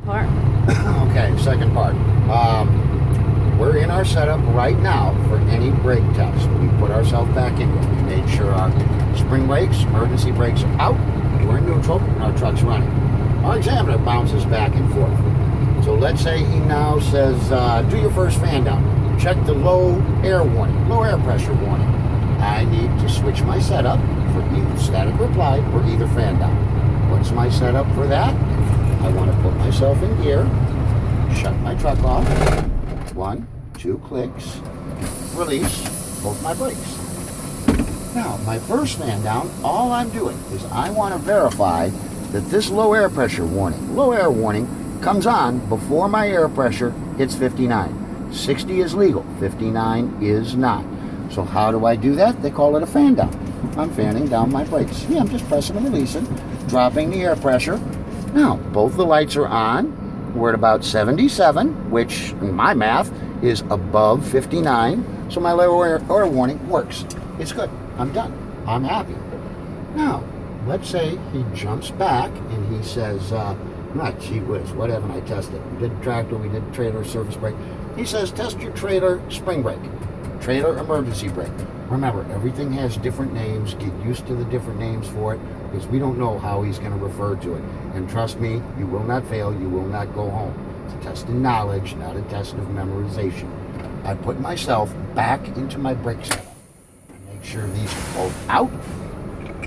part. Okay, second part. We're in our setup right now for any brake test. We put ourselves back in. We made sure our spring brakes, emergency brakes are out. We're in neutral and our truck's running. Our examiner bounces back and forth. So let's say he now says, do your first fan down. Check the low air warning, low air pressure warning. I need to switch my setup for either static reply or either fan down. What's my setup for that? I want to put myself in gear, shut my truck off, 1, 2 clicks, release both my brakes. Now, my first fan down, all I'm doing is I want to verify that this low air pressure warning, low air warning, comes on before my air pressure hits 59. 60 is legal, 59 is not. So how do I do that? They call it a fan down. I'm fanning down my brakes. Yeah, I'm just pressing and releasing, dropping the air pressure. Now, both the lights are on. We're at about 77, which in my math is above 59. So my low air warning works. It's good. I'm done. I'm happy. Now, let's say he jumps back and he says, gee whiz, what haven't I tested? We did tractor, we did trailer surface brake. He says, test your trailer spring brake, trailer emergency brake. Remember, everything has different names. Get used to the different names for it because we don't know how he's going to refer to it. And trust me, you will not fail. You will not go home. It's a test of knowledge, not a test of memorization. I put myself back into my brake setup. Make sure these are both out.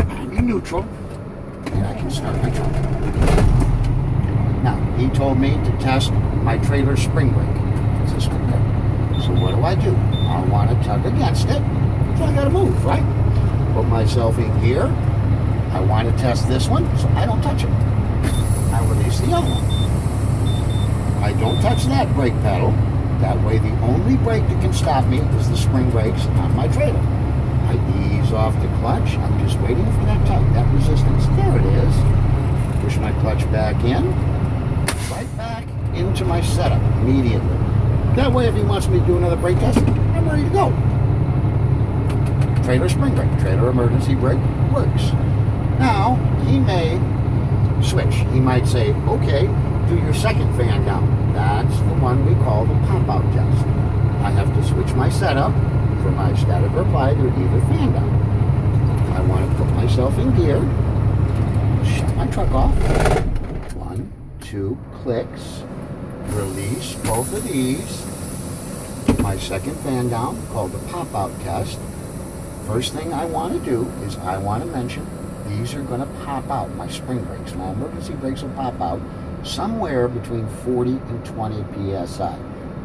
I'm in neutral, and I can start my truck. Now, he told me to test my trailer spring brake. Is this okay? So what do? I want to tug against it. So I gotta move, right? Put myself in gear. I want to test this one, so I don't touch it. I release the other one. I don't touch that brake pedal. That way the only brake that can stop me is the spring brakes on my trailer. I ease off the clutch. I'm just waiting for that tug, that resistance. There it is. Push my clutch back in. Right back into my setup immediately. That way if he wants me to do another brake test, I'm ready to go. Trailer spring brake, trailer emergency brake works. Now, he may switch. He might say, okay, do your second fan down. That's the one we call the pop-out test. I have to switch my setup for my static reply to either fan down. I want to put myself in gear, shut my truck off, 1, 2 clicks, release both of these. My second fan down, called the pop-out test. First thing I want to do is I want to mention these are going to pop out, my spring brakes. My emergency brakes will pop out somewhere between 40 and 20 psi.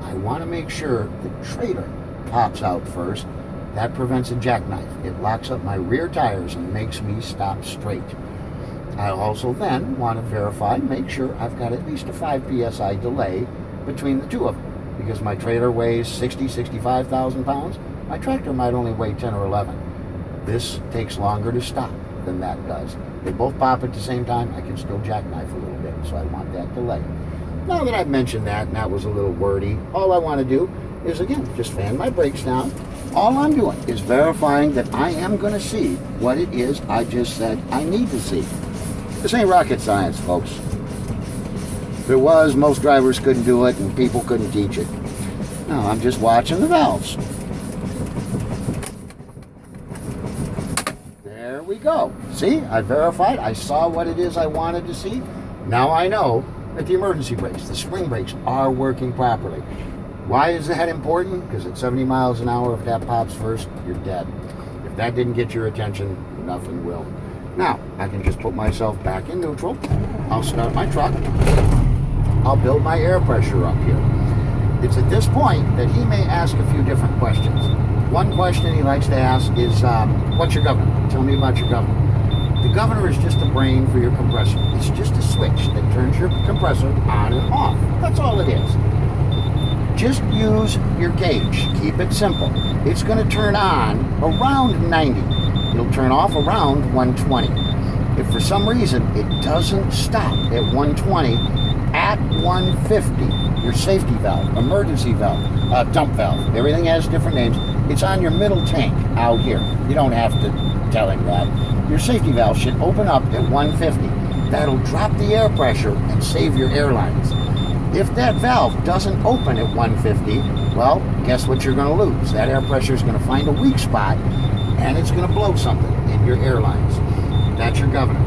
I want to make sure the trailer pops out first. That prevents a jackknife. It locks up my rear tires and makes me stop straight. I also then want to verify, make sure I've got at least a 5 psi delay between the two of them. Because my trailer weighs 65,000 pounds, my tractor might only weigh 10 or 11. This takes longer to stop than that does. They both pop at the same time, I can still jackknife a little bit, so I want that delay. Now that I've mentioned that, and that was a little wordy, all I want to do is, again, just fan my brakes down. All I'm doing is verifying that I am going to see what it is I just said I need to see. This ain't rocket science, folks. If it was, most drivers couldn't do it and people couldn't teach it. No, I'm just watching the valves. There we go. See, I verified. I saw what it is I wanted to see. Now I know that the emergency brakes, the spring brakes, are working properly. Why is that important? Because at 70 miles an hour, if that pops first, you're dead. If that didn't get your attention, nothing will. Now, I can just put myself back in neutral. I'll start my truck. I'll build my air pressure up here. It's at this point that he may ask a few different questions. One question he likes to ask is, what's your governor? Tell me about your governor. The governor is just a brain for your compressor. It's just a switch that turns your compressor on and off. That's all it is. Just use your gauge. Keep it simple. It's going to turn on around 90. It'll turn off around 120. If for some reason it doesn't stop at 120, at 150, your safety valve, emergency valve, dump valve, everything has different names. It's on your middle tank out here. You don't have to tell him that. Your safety valve should open up at 150. That'll drop the air pressure and save your airlines. If that valve doesn't open at 150, well, guess what you're going to lose? That air pressure is going to find a weak spot, and it's going to blow something in your airlines. That's your governor.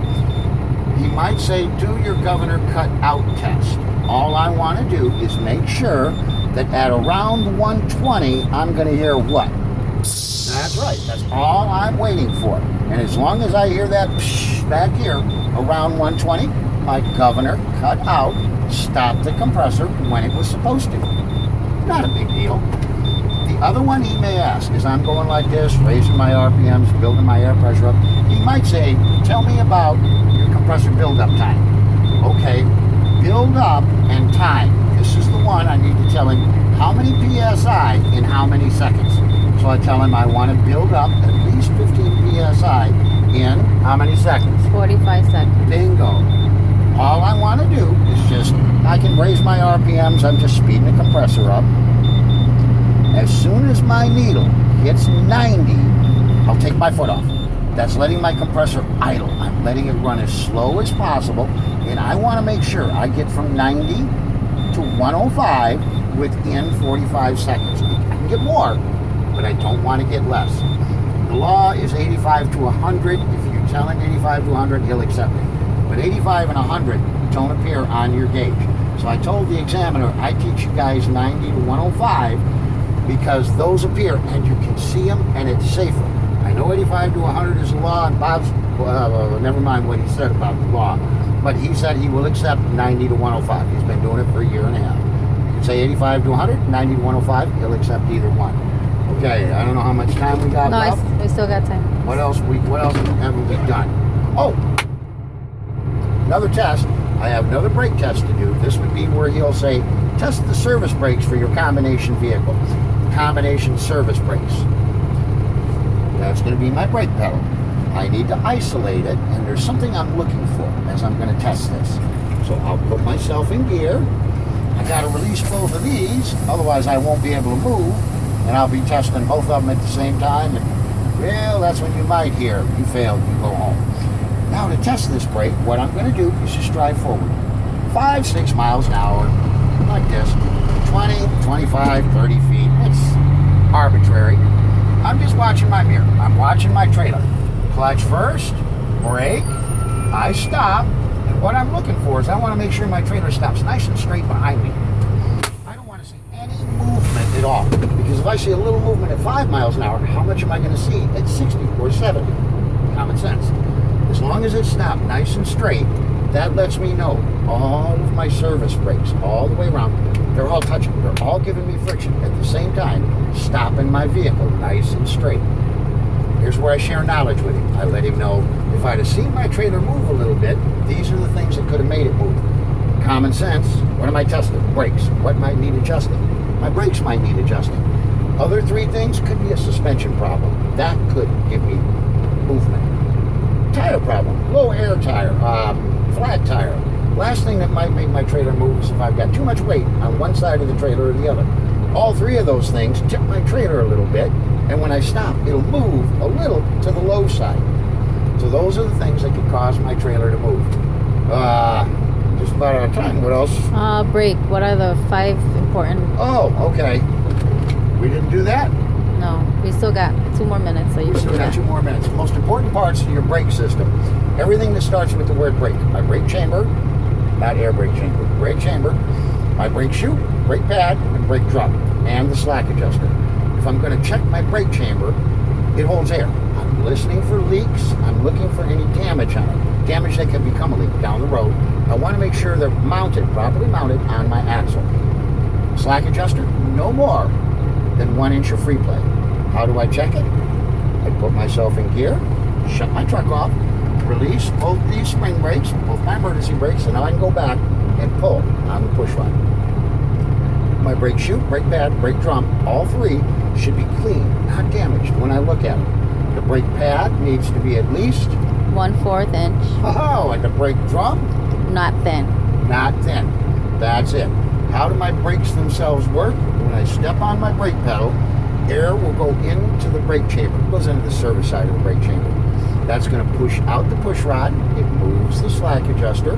He might say, do your governor cut-out test. All I want to do is make sure that at around 120, I'm going to hear what? That's right. That's all I'm waiting for. And as long as I hear that psh back here around 120, my governor cut out, stopped the compressor when it was supposed to. Not a big deal. The other one he may ask is I'm going like this, raising my RPMs, building my air pressure up. He might say, tell me about your compressor build-up time. Okay, build up and time. This is the one I need to tell him how many PSI in how many seconds. So I tell him I want to build up at least 15 PSI in how many seconds? 45 seconds. Bingo. All I want to do is just, I can raise my RPMs, I'm just speeding the compressor up. As soon as my needle hits 90, I'll take my foot off. That's letting my compressor idle. I'm letting it run as slow as possible, and I want to make sure I get from 90 to 105 within 45 seconds. I can get more, but I don't want to get less. The law is 85 to 100. If you tell him 85 to 100, he'll accept it. But 85 and 100 don't appear on your gauge. So I told the examiner, I teach you guys 90 to 105 because those appear and you can see them and it's safer. I know 85 to 100 is the law, and Bob's, never mind what he said about the law, but he said he will accept 90 to 105. He's been doing it for a year and a half. You can say 85 to 100, 90 to 105, he'll accept either one. Okay, I don't know how much time we got left. No, we still got time. What else haven't we done? Oh, another test. I have another brake test to do. This would be where he'll say, test the service brakes for your combination vehicle. Combination service brakes. That's going to be my brake pedal. I need to isolate it, and there's something I'm looking for as I'm going to test this. So I'll put myself in gear. I got to release both of these, otherwise I won't be able to move, and I'll be testing both of them at the same time. And, well, that's when you might hear, you failed, you go home. Now to test this brake, what I'm going to do is just drive forward. 5-6 miles an hour, like this. 20, 25, 30 feet. It's arbitrary. I'm just watching my mirror. I'm watching my trailer. Clutch first, brake, I stop, and what I'm looking for is I want to make sure my trailer stops nice and straight behind me. I don't want to see any movement at all, because if I see a little movement at 5 miles an hour, how much am I going to see at 60 or 70? Common sense. As long as it stopped nice and straight, that lets me know all of my service brakes all the way around, they're all touching. They're all giving me friction at the same time, stopping my vehicle nice and straight. Here's where I share knowledge with him. I let him know if I'd have seen my trailer move a little bit, these are the things that could have made it move. Common sense. What am I testing? Brakes. What might need adjusting? My brakes might need adjusting. Other three things could be a suspension problem. That could give me movement. Tire problem. Low air tire. Flat tire. Last thing that might make my trailer move is if I've got too much weight on one side of the trailer or the other. All three of those things tip my trailer a little bit, and when I stop, it'll move a little to the low side. So those are the things that could cause my trailer to move. Just about out of time. What else? Brake. What are the 5 important? Oh, okay. We didn't do that? No, we still got 2 more minutes. So you We still got 2 more minutes. The most important parts of your brake system. Everything that starts with the word brake. My brake chamber, not air brake chamber, brake chamber, my brake shoe, brake pad, and brake drum, and the slack adjuster. If I'm going to check my brake chamber, it holds air. I'm listening for leaks. I'm looking for any damage on it. Damage that could become a leak down the road. I want to make sure they're mounted, properly mounted on my axle. Slack adjuster, no more than 1 inch of free play. How do I check it? I put myself in gear, shut my truck off, release both these spring brakes, both my emergency brakes, and now I can go back and pull on the push rod. My brake shoe, brake pad, brake drum, all three should be clean, not damaged when I look at them. The brake pad needs to be at least 1/4 inch. Oh, and the brake drum? Not thin. Not thin. That's it. How do my brakes themselves work? When I step on my brake pedal, air will go into the brake chamber. It goes into the service side of the brake chamber. That's going to push out the push rod. It moves the slack adjuster,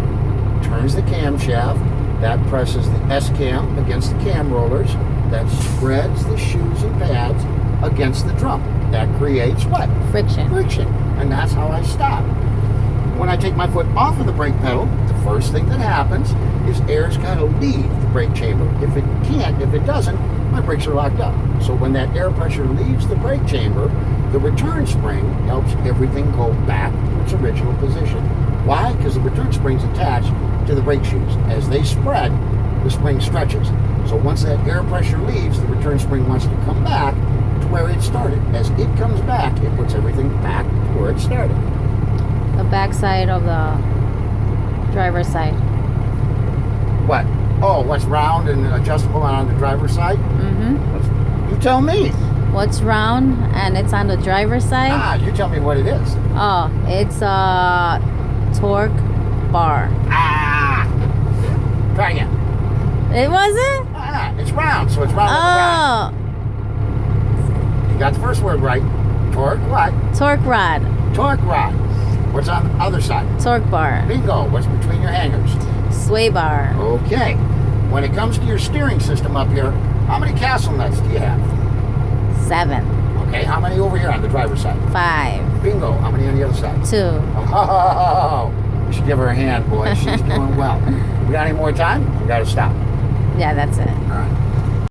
turns the camshaft, That presses the S-cam against the cam rollers. That spreads the shoes and pads against the drum. That creates what? Friction. Friction. And that's how I stop. When I take my foot off of the brake pedal, the first thing that happens is air's got to leave the brake chamber. If it doesn't, my brakes are locked up. So when that air pressure leaves the brake chamber, the return spring helps everything go back to its original position. Why? Because the return spring's attached to the brake shoes. As they spread, the spring stretches. So once that air pressure leaves, the return spring wants to come back to where it started. As it comes back, it puts everything back to where it started. The back side of the driver's side. What? Oh, what's round and adjustable on the driver's side? Mm-hmm. You tell me. What's round and it's on the driver's side? You tell me what it is. Oh, it's a torque bar. Try again. It wasn't? It's round, so it's round like a rod. You got the first word right. Torque what? Torque rod. Torque rod. What's on the other side? Torque bar. Bingo. What's between your hangers? Sway bar. Okay. When it comes to your steering system up here, how many castle nuts do you have? 7. Okay. How many over here on the driver's side? 5. Bingo. How many on the other side? 2. Oh, you should give her a hand, boy. She's doing well. We got any more time? We got to stop. Yeah, that's it. All right.